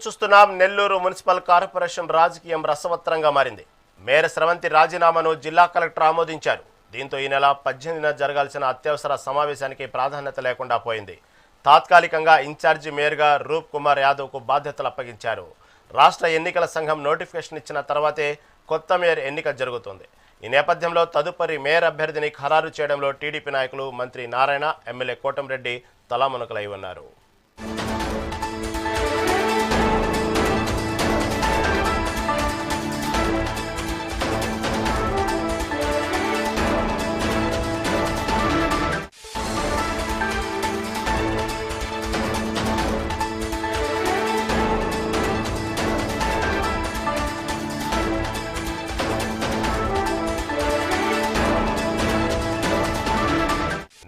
చూస్తున్నాం. Nellore municipal corporation రాజకీయం రసవత్రంగా మారింది. మేయర్ స్రవంతి రాజీనామాను జిల్లా కలెక్టర్ ఆమోదించారు. దీంతో ఈ నెల 18న జరగాల్సిన అత్యవసర సమావేశానికి ప్రాధాన్యత లేకుండా పోయింది. తాత్కాలికంగా ఇన్ఛార్జి మేయర్గా రూప్ కుమార్ యాదవ్కు బాధ్యతలు అప్పగించారు. రాష్ట్ర ఎన్నికల సంఘం నోటిఫికేషన్ ఇచ్చిన తర్వాతే కొత్త మేయర్ ఎన్నిక జరుగుతుంది. ఈ నేపథ్యంలో తదుపరి మేయర్ అభ్యర్థిని ఖరారు చేయడంలో టీడీపీ నాయకులు మంత్రి నారాయణ, ఎమ్మెల్యే కోటంరెడ్డి తలామునకలై ఉన్నారు.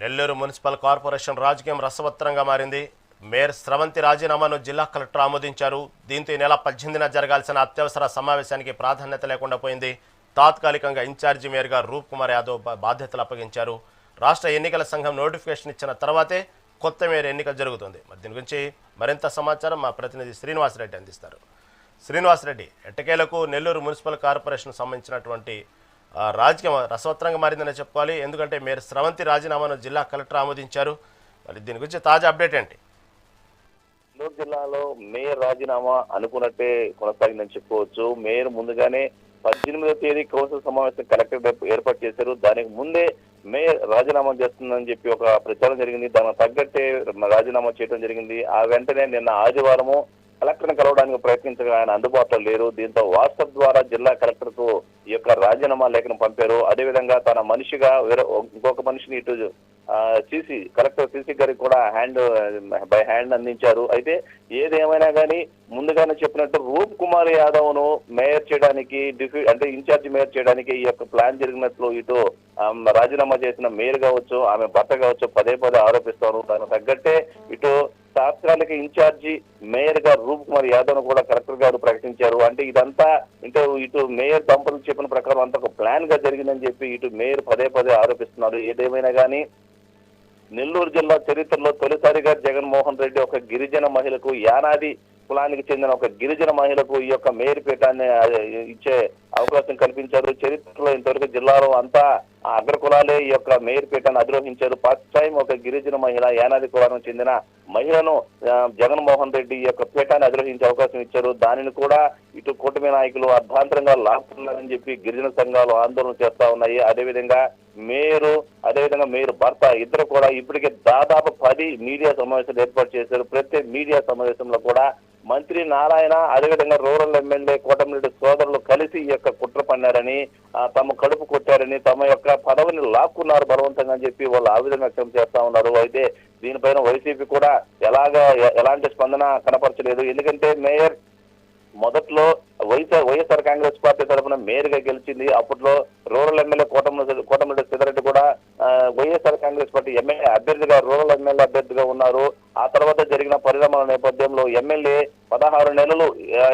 నెల్లూరు మున్సిపల్ కార్పొరేషన్ రాజకీయం రసవత్రంగా మారింది. మేయర్ స్రవంతి రాజీనామాను జిల్లా కలెక్టర్ ఆమోదించారు. దీంతో ఈ నెల 18న జరగాల్సిన అత్యవసర సమావేశానికి ప్రాధాన్యత లేకుండా పోయింది. తాత్కాలికంగా ఇన్ఛార్జి మేయర్గా రూప్ కుమార్ యాదవ్ బాధ్యతలు అప్పగించారు. రాష్ట్ర ఎన్నికల సంఘం నోటిఫికేషన్ ఇచ్చిన తర్వాతే కొత్త మేయర్ ఎన్నిక జరుగుతుంది. దీని గురించి మరింత సమాచారం మా ప్రతినిధి శ్రీనివాసరెడ్డి అందిస్తారు. శ్రీనివాసరెడ్డి, ఎట్టకేలకు నెల్లూరు మున్సిపల్ కార్పొరేషన్ సంబంధించినటువంటి రాజకీయం రసవత్రంగా మారిందని చెప్పుకోవాలి. ఎందుకంటే మేయర్ స్రవంతి రాజీనామాను జిల్లా కలెక్టర్ ఆమోదించారు. మరి దీని గురించి తాజా అప్డేట్ ఏంటి? నెల్లూరు జిల్లాలో మేయర్ రాజీనామా అనుకున్నట్టే కొనసాగిందని చెప్పుకోవచ్చు. మేయర్ ముందుగానే 18వ తేదీ కౌన్సిల్ సమావేశం కలెక్టర్ ఏర్పాటు చేశారు. దానికి ముందే మేయర్ రాజీనామా చేస్తుందని చెప్పి ఒక ప్రచారం జరిగింది. దానికి తగ్గట్టే రాజీనామా చేయడం జరిగింది. ఆ వెంటనే నిన్న ఆదివారము కలెక్టర్ని కలవడానికి ప్రయత్నించగా ఆయన అందుబాటులో లేరు. దీంతో వాట్సాప్ ద్వారా జిల్లా కలెక్టర్ కు ఈ యొక్క రాజీనామా లేఖను పంపారు. అదేవిధంగా తన మనిషిగా ఇంకొక మనిషిని ఇటు కలెక్టర్ సీసీ గారికి కూడా బై హ్యాండ్ అందించారు. అయితే ఏదేమైనా కానీ ముందుగానే చెప్పినట్టు రూప్ కుమార్ యాదవ్ ను మేయర్ చేయడానికి అంటే ఇన్ఛార్జి మేయర్ చేయడానికి ఈ యొక్క ప్లాన్ జరిగినట్లు ఇటు రాజీనామా చేసిన మేయర్ కావచ్చు, ఆమె భర్త కావచ్చు పదే ఆరోపిస్తారు. దానికి తగ్గట్టే ఇటు తాత్కాలిక ఇన్ఛార్జి మేయర్ గా రూప్ కుమార్ యాదవ్ ను కూడా కలెక్టర్ గారు ప్రకటించారు. అంటే ఇదంతా ఇటు మేయర్ దంపతులు చెప్పిన ప్రకారం అంత ఒక ప్లాన్ గా జరిగిందని చెప్పి ఇటు మేయర్ పదే ఆరోపిస్తున్నారు. ఏదేమైనా కానీ నెల్లూరు జిల్లా చరిత్రలో తొలిసారిగా జగన్మోహన్ రెడ్డి ఒక గిరిజన మహిళకు, యానాది కులానికి చెందిన ఒక గిరిజన మహిళకు ఈ యొక్క మేయర్ పీఠాన్ని ఇచ్చే అవకాశం కల్పించారు. చరిత్రలో ఇంతవరకు జిల్లాలో అంతా అగ్రకులాలే ఈ యొక్క మేయర్ పీఠాన్ని అధిరోహించారు. ఫస్ట్ టైం ఒక గిరిజన మహిళ, యానాది కులానికి చెందిన మహిళను జగన్మోహన్ రెడ్డి ఈ యొక్క పీఠాన్ని అధిరోహించే అవకాశం ఇచ్చారు. దానిని కూడా ఇటు కూటమి నాయకులు అర్ధాంతరంగా లాక్కున్నారని చెప్పి గిరిజన సంఘాలు ఆందోళన చేస్తా ఉన్నాయి. అదేవిధంగా మేయర్ భర్త ఇద్దరు కూడా ఇప్పటికే దాదాపు 10 మీడియా సమావేశాలు ఏర్పాటు చేశారు. ప్రతి మీడియా సమావేశంలో కూడా మంత్రి నారాయణ, అదేవిధంగా రూరల్ ఎమ్మెల్యే కోటమిరెడ్డి సోదరులు కలిసి ఈ యొక్క కుట్ర పన్నారని, తమ కడుపు కొట్టారని, తమ యొక్క పదవిని లాక్కున్నారు బలవంతంగా అని చెప్పి వాళ్ళు ఆవేదన వ్యక్తం చేస్తా ఉన్నారు. అయితే దీనిపైన వైసీపీ కూడా ఎలాంటి స్పందన కనపరచలేదు. ఎందుకంటే మేయర్ మొదట్లో వైఎస్ఆర్ కాంగ్రెస్ పార్టీ తరఫున మేయర్ గా గెలిచింది. అప్పట్లో రూరల్ ఎమ్మెల్యే కోటమిరెడ్డి సిద్ధారెడ్డి కూడా వైఎస్ఆర్ కాంగ్రెస్ పార్టీ ఎమ్మెల్యే అభ్యర్థిగా, రూరల్ ఎమ్మెల్యే అభ్యర్థిగా ఉన్నారు. ఆ తర్వాత జరిగిన పరిణామాల నేపథ్యంలో ఎమ్మెల్యే 16 నెలలు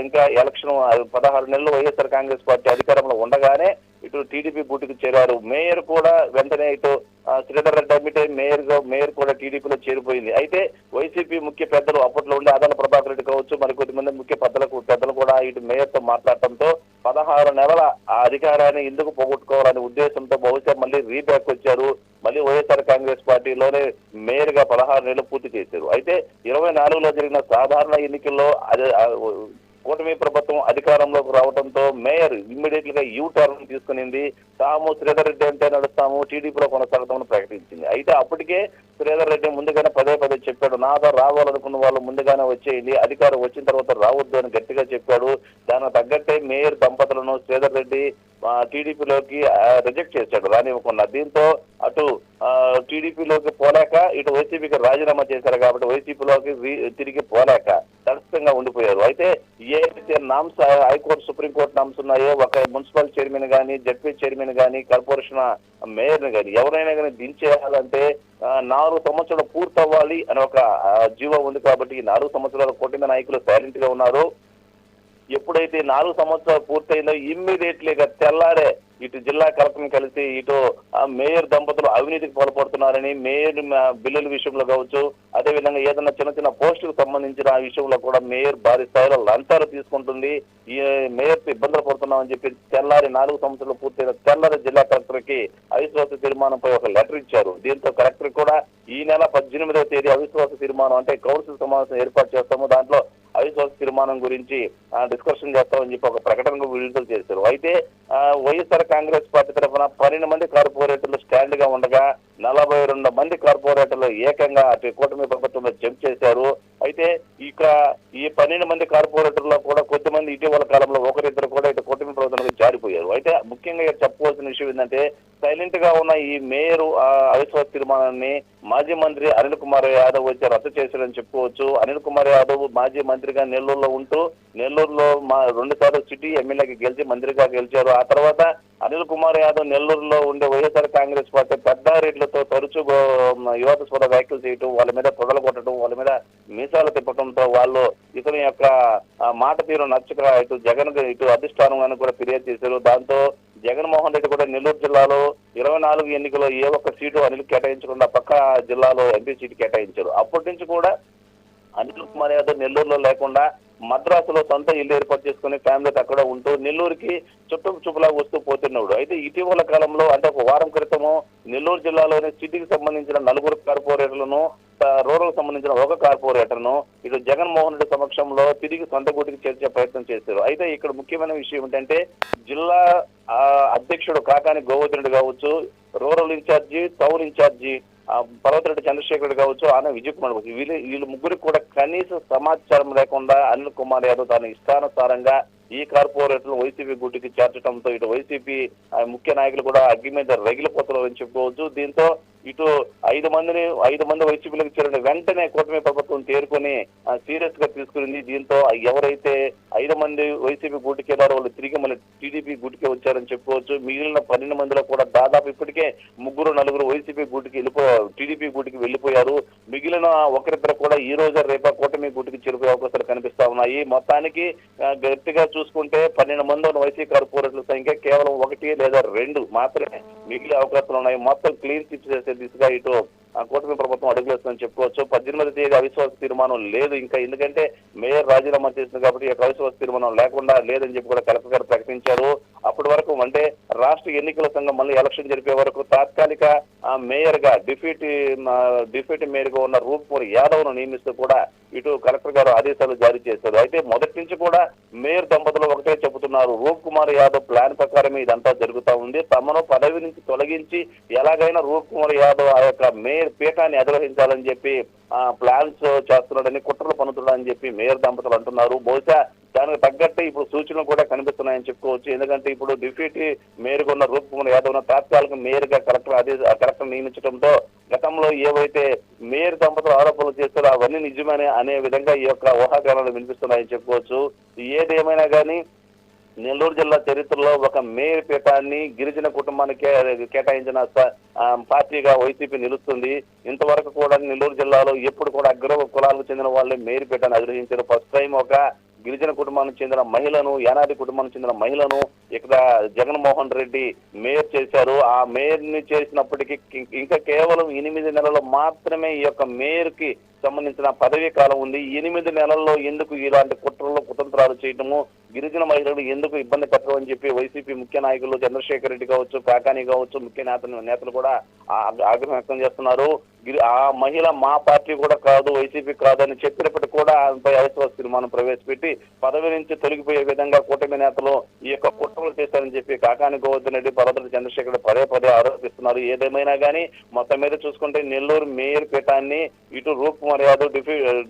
ఇంకా ఎలక్షన్ 16 నెలలు వైఎస్ఆర్ కాంగ్రెస్ పార్టీ అధికారంలో ఉండగానే ఇటు టీడీపీ బూటికి చేరారు. మేయర్ కూడా వెంటనే ఇటు శ్రీధర్ రెడ్డి అమ్మితే మేయర్ కూడా టీడీపీలో చేరిపోయింది. అయితే వైసీపీ ముఖ్య పెద్దలు అప్పట్లో ఉండే ఆదాల ప్రభాకర్ రెడ్డి కావచ్చు, మరికొద్ది మంది ముఖ్య పెద్దలు కూడా ఇటు మేయర్ తో మాట్లాడటంతో 16 నెలల ఆ అధికారాన్ని ఎందుకు పోగొట్టుకోవాలనే ఉద్దేశంతో బహుశా మళ్ళీ రీబ్యాక్ వచ్చారు. మళ్ళీ వైఎస్ఆర్ కాంగ్రెస్ పార్టీలోనే మేయర్ గా 16 నెలలు పూర్తి చేశారు. అయితే 24లో జరిగిన సాధారణ ఎన్నికల్లో కూటమి ప్రభుత్వం అధికారంలోకి రావడంతో మేయర్ ఇమ్మీడియట్ గా యూ టర్న్ తీసుకునింది. తాము శ్రీధర్ రెడ్డి అంటే నడుస్తాము, టీడీపీలో కొనసాగుతామని ప్రకటించింది. అయితే అప్పటికే శ్రీధర్ రెడ్డి ముందుగానే పదే చెప్పాడు, నాతో రావాలనుకున్న వాళ్ళు ముందుగానే వచ్చేయండి, అధికారం వచ్చిన తర్వాత రావద్దు అని గట్టిగా చెప్పాడు. దానికి తగ్గట్టే మేయర్ దంపతులను శ్రీధర్ రెడ్డి టీడీపీలోకి రిజెక్ట్ చేశాడు, రానివ్వకుండా. దీంతో అటు టీడీపీలోకి పోలేక ఇటు వైసీపీకి రాజీనామా చేశారు. కాబట్టి వైసీపీలోకి తిరిగి పోలేక తటస్థంగా ఉండిపోయారు. అయితే ఏదైతే నామ్స్ హైకోర్టు, సుప్రీంకోర్టు నామ్స్ ఉన్నాయో, ఒక మున్సిపల్ చైర్మన్ కానీ, జడ్పీ చైర్మన్ కానీ, కార్పొరేషన్ మేయర్ని కానీ ఎవరైనా కానీ దించేయాలంటే 4 సంవత్సరాలు పూర్తవ్వాలి అని ఒక జీవో ఉంది. కాబట్టి ఈ 4 సంవత్సరాల కూటమి నాయకులు సైలెంట్ గా ఉన్నారు. ఎప్పుడైతే 4 సంవత్సరాలు పూర్తయిందో ఇమ్మీడియట్లీగా తెల్లారే ఇటు జిల్లా కలెక్టర్ని కలిసి ఇటు మేయర్ దంపతులు అవినీతికి పాల్పడుతున్నారని, మేయర్ బిల్లుల విషయంలో కావచ్చు, అదేవిధంగా ఏదైనా చిన్న చిన్న పోస్టులకు సంబంధించిన ఆ విషయంలో కూడా మేయర్ భారీ స్థాయిలో లంచాలు తీసుకుంటుంది, ఈ మేయర్ ఇబ్బందులు పడుతున్నామని చెప్పి తెల్లారి 4 సంవత్సరాలు పూర్తయిన తెల్లారి జిల్లా కలెక్టర్ కి అవిశ్వాస తీర్మానంపై ఒక లెటర్ ఇచ్చారు. దీంతో కలెక్టర్ కూడా ఈ నెల 18వ తేదీ అవిశ్వాస తీర్మానం అంటే కౌన్సిల్ సమావేశం ఏర్పాటు చేస్తాము, దాంట్లో అవిశ్వాస తీర్మానం గురించి డిస్కషన్ చేస్తామని చెప్పి ఒక ప్రకటన విడుదల చేశారు. అయితే వైఎస్ఆర్ కాంగ్రెస్ పార్టీ తరఫున 12 మంది కార్పొరేటర్లు స్టాండ్ గా ఉండగా 42 మంది కార్పొరేటర్లు ఏకంగా అటు కూటమి ప్రభుత్వంలో జంప్ చేశారు. అయితే ఇక ఈ 12 మంది కార్పొరేటర్లో కూడా కొద్దిమంది ఇటీవల కాలంలో ఒకరిద్దరు కూడా ఇటు కూటమి ప్రభుత్వానికి జారిపోయారు. అయితే ముఖ్యంగా చెప్పుకోవాల్సిన విషయం ఏంటంటే సైలెంట్ గా ఉన్న ఈ మేయర్ అవిశ్వాస తీర్మానాన్ని మాజీ మంత్రి అనిల్ కుమార్ యాదవ్ వచ్చి రద్దు చేశారని చెప్పుకోవచ్చు. అనిల్ కుమార్ యాదవ్ మాజీ మంత్రిగా నెల్లూరులో ఉంటూ నెల్లూరులో 2 సార్లు సిటీ ఎమ్మెల్యేకి గెలిచి మంత్రిగా గెలిచారు. ఆ తర్వాత అనిల్ కుమార్ యాదవ్ నెల్లూరులో ఉండే వైఎస్ఆర్ కాంగ్రెస్ పార్టీ పెద్దారెడ్లతో తరచూ యువతస్పద వ్యాఖ్యలు చేయటం, వాళ్ళ మీద పొగలు కొట్టడం, వాళ్ళ మీద మీసాలు తిప్పడంతో వాళ్ళు ఇతని యొక్క మాట తీరు నచ్చక ఇటు అధిష్టానం అని కూడా ఫిర్యాదు చేశారు. దాంతో జగన్మోహన్ రెడ్డి కూడా నెల్లూరు జిల్లాలో 24 ఎన్నికల్లో ఏ ఒక్క సీటు అనిల్ కేటాయించకుండా పక్క జిల్లాలో ఎంపీ సీటు కేటాయించారు. అప్పటి నుంచి కూడా అనిల్ కుమార్ యాదవ్ నెల్లూరులో లేకుండా మద్రాసులో సొంత ఇల్లు ఏర్పాటు చేసుకుని ఫ్యామిలీతో అక్కడ ఉంటూ నెల్లూరుకి చూపులా వస్తూ పోతున్నాడు. అయితే ఇటీవల కాలంలో అంటే ఒక వారం క్రితము నెల్లూరు జిల్లాలోని సిటీకి సంబంధించిన 4 కార్పొరేటర్లను, రూరల్ సంబంధించిన 1 కార్పొరేటర్ను ఇటు జగన్మోహన్ రెడ్డి సమక్షంలో తిరిగి సొంత గూటికి చేర్చే ప్రయత్నం చేశారు. అయితే ఇక్కడ ముఖ్యమైన విషయం ఏంటంటే జిల్లా అధ్యక్షుడు కాకాని గోవర్ధనుడు కావచ్చు, rural incharge, town incharge Parvathareddy Chandrasekhar Reddy కావచ్చు, ఆయన విజయ్ కుమార్ కావచ్చు, వీళ్ళు ముగ్గురికి కూడా కనీస సమాచారం లేకుండా అనిల్ కుమార్ యాదవ్ తన ఇష్టానుసారంగా ఈ కార్పొరేటర్లు వైసీపీ గుడ్డికి చేర్చడంతో ఇటు వైసీపీ ముఖ్య నాయకులు కూడా అగ్గి మీద రగిలిపోతున్నారని చెప్పుకోవచ్చు. దీంతో ఇటు 5 మంది వైసీపీలకు చేరిన వెంటనే కూటమి ప్రభుత్వం తేరుకొని సీరియస్ గా తీసుకునింది. దీంతో ఎవరైతే 5 మంది వైసీపీ గూటికి వెళ్ళారో వాళ్ళు తిరిగి మళ్ళీ టీడీపీ గూటికి వచ్చారని చెప్పుకోవచ్చు. మిగిలిన 12 మందిలో కూడా దాదాపు ఇప్పటికే 3-4 వైసీపీ గూటికి టీడీపీ గూటికి వెళ్ళిపోయారు. మిగిలిన ఒకరిద్దరు కూడా ఈ రోజు రేపా కూటమి గూటికి చేరిపోయే అవకాశాలు కనిపిస్తా ఉన్నాయి. మొత్తానికి గట్టిగా చూసుకుంటే 12 మంది ఉన్న వైసీపీ కార్పొరేటర్ల సంఖ్య కేవలం 1 లేదా 2 మాత్రమే మిగిలే అవకాశాలు ఉన్నాయి. మొత్తం క్లీన్ చిప్ చేసే దిశగా ఇటు కూటమి ప్రభుత్వం అడుగులేస్తుందని చెప్పుకోవచ్చు. 18వ తేదీ అవిశ్వాస తీర్మానం లేదు ఇంకా, ఎందుకంటే మేయర్ రాజీనామా చేసింది కాబట్టి అవిశ్వాస తీర్మానం లేకుండా లేదని చెప్పి కూడా కలెక్టర్ గారు ప్రకటించారు. అప్పటి వరకు అంటే రాష్ట్ర ఎన్నికల సంఘం మళ్ళీ ఎలక్షన్ జరిపే వరకు తాత్కాలిక మేయర్ గా డిప్యూటీ మేయర్ గా ఉన్న రూప్మూరి యాదవ్ ను నియమిస్తూ కూడా ఇటు కలెక్టర్ గారు ఆదేశాలు జారీ చేశారు. అయితే మొదటి నుంచి కూడా మేయర్ దంపతులు ఒకటే చెబుతున్నారు, రూప్ కుమార్ యాదవ్ ప్లాన్ ప్రకారమే ఇదంతా జరుగుతా ఉంది. తమను పదవి నుంచి తొలగించి ఎలాగైనా రూప్ కుమార్ యాదవ్ ఆ యొక్క మేయర్ పీఠాన్ని అధిరోహించాలని చెప్పి ప్లాన్స్ చేస్తున్నాడని, కుట్రలు పన్నుతున్నాడని చెప్పి మేయర్ దంపతులు అంటున్నారు. బహుశా దానికి తగ్గట్టు ఇప్పుడు సూచనలు కూడా కనిపిస్తున్నాయని చెప్పుకోవచ్చు. ఎందుకంటే ఇప్పుడు డిప్యూటీ మేయర్ గా ఉన్న రూప్ కుమార్ యాదవ్ తాత్కాలిక మేయర్ గా కలెక్టర్ నియమించడంతో గతంలో ఏవైతే మేయర్ దంపతులు ఆరోపణలు చేస్తారో అవన్నీ నిజమని అనే విధంగా ఈ యొక్క ఊహాగానాలు వినిపిస్తున్నాయని చెప్పుకోవచ్చు. ఏదేమైనా కానీ నెల్లూరు జిల్లా చరిత్రలో ఒక మేయర్ పీఠాన్ని గిరిజన కుటుంబానికి కేటాయించిన పార్టీగా వైసీపీ నిలుస్తుంది. ఇంతవరకు కూడా నెల్లూరు జిల్లాలో ఎప్పుడు కూడా అగ్ర కులాలకు చెందిన వాళ్ళే మేయర్ పీఠాన్ని అధిరోహించారు. ఫస్ట్ టైం ఒక గిరిజన కుటుంబానికి చెందిన మహిళను, యానాది కుటుంబానికి చెందిన మహిళను ఇక్కడ జగన్మోహన్ రెడ్డి మేయర్ చేశారు. ఆ మేయర్ ని చేసినప్పటికీ ఇంకా కేవలం 8 నెలలు మాత్రమే ఈ యొక్క మేయర్ కి సంబంధించిన పదవీ కాలం ఉంది. 8 నెలల్లో ఎందుకు ఇలాంటి కుతంత్రాలు చేయటము, గిరిజన మహిళలు ఎందుకు ఇబ్బంది పెట్టడం అని చెప్పి వైసీపీ ముఖ్య నాయకులు చంద్రశేఖర్ రెడ్డి కావచ్చు, కాకాని కావచ్చు, ముఖ్య నేతలు కూడా ఆగ్రహం వ్యక్తం చేస్తున్నారు. ఆ మహిళ మా పార్టీ కూడా కాదు, వైసీపీ కాదు అని చెప్పినప్పటికీ కూడా ఆమెపై అవిశ్వాస తీర్మానం ప్రవేశపెట్టి పదవి నుంచి తొలగిపోయే విధంగా కూటమి నేతలు ఈ యొక్క కుట్రలు చేశారని చెప్పి కాకాని గోవర్ధన్ రెడ్డి, పర్వతరెడ్డి చంద్రశేఖర్ రెడ్డి పదే ఆరోపిస్తున్నారు. ఏదేమైనా కానీ మొత్తం మీద చూసుకుంటే నెల్లూరు మేయర్ పీఠాన్ని ఇటు రూప్ కుమార్ యాదవ్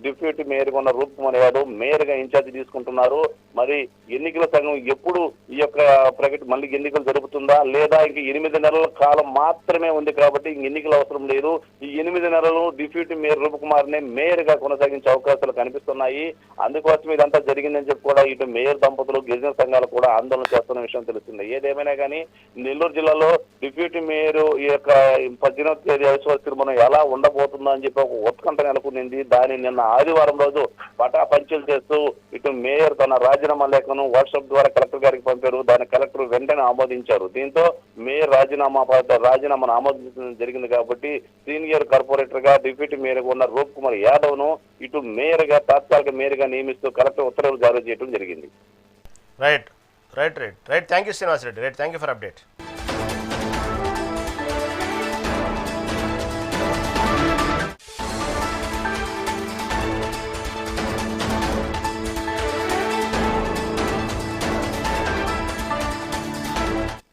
డిప్యూటీ మేయర్ గా ఉన్న రూప్ కుమార్ యాదవ్ మేయర్ గా ఇన్ఛార్జి తీసుకుంటున్నారు. మరి ఎన్నికల సంఘం ఎప్పుడు ఈ యొక్క మళ్ళీ ఎన్నికలు జరుపుతుందా లేదా ఇంక 8 నెలల కాలం మాత్రమే ఉంది కాబట్టి కాబట్టి ఎన్నికల అవసరం లేదు. ఈ 8 నెలలు డిప్యూటీ మేయర్ రూపకుమార్ నే మేయర్ గా కొనసాగించే అవకాశాలు కనిపిస్తున్నాయి. అందుకోసం ఇదంతా జరిగిందని చెప్పి కూడా ఇటు మేయర్ దంపతులు గిరిజన సంఘాలు కూడా ఆందోళన చేస్తున్న విషయం తెలుస్తుంది. ఏదేమైనా కానీ నెల్లూరు జిల్లాలో డిప్యూటీ మేయర్ ఈ యొక్క 18వ తేదీ అవిశ్వాస తీర్మానం ఎలా ఉండబోతుందో అని చెప్పి ఒక ఉత్కంఠ నెలకొనింది. దాన్ని నిన్న ఆదివారం రోజు పటాపంచలు చేస్తూ ఇటు మేయర్ తన రాజీనామా లేఖను వాట్సాప్ ద్వారా కలెక్టర్ గారికి పంపారు. దాన్ని కలెక్టర్ వెంటనే ఆమోదించారు. దీంతో మేయర్ రాజీనామాను ఆమోదించడం జరిగింది. కాబట్టి సీనియర్ కార్పొరేటర్ గా డిప్యూటీ మేయర్ గా ఉన్న రూప్ కుమార్ యాదవ్ ను ఇటు మేయర్ గా తాత్కాలిక మేయర్ గా నియమిస్తూ కలెక్టర్ ఉత్తర్వులు జారీ చేయడం జరిగింది. Right thank you Srinivas Reddy. Thank you for update.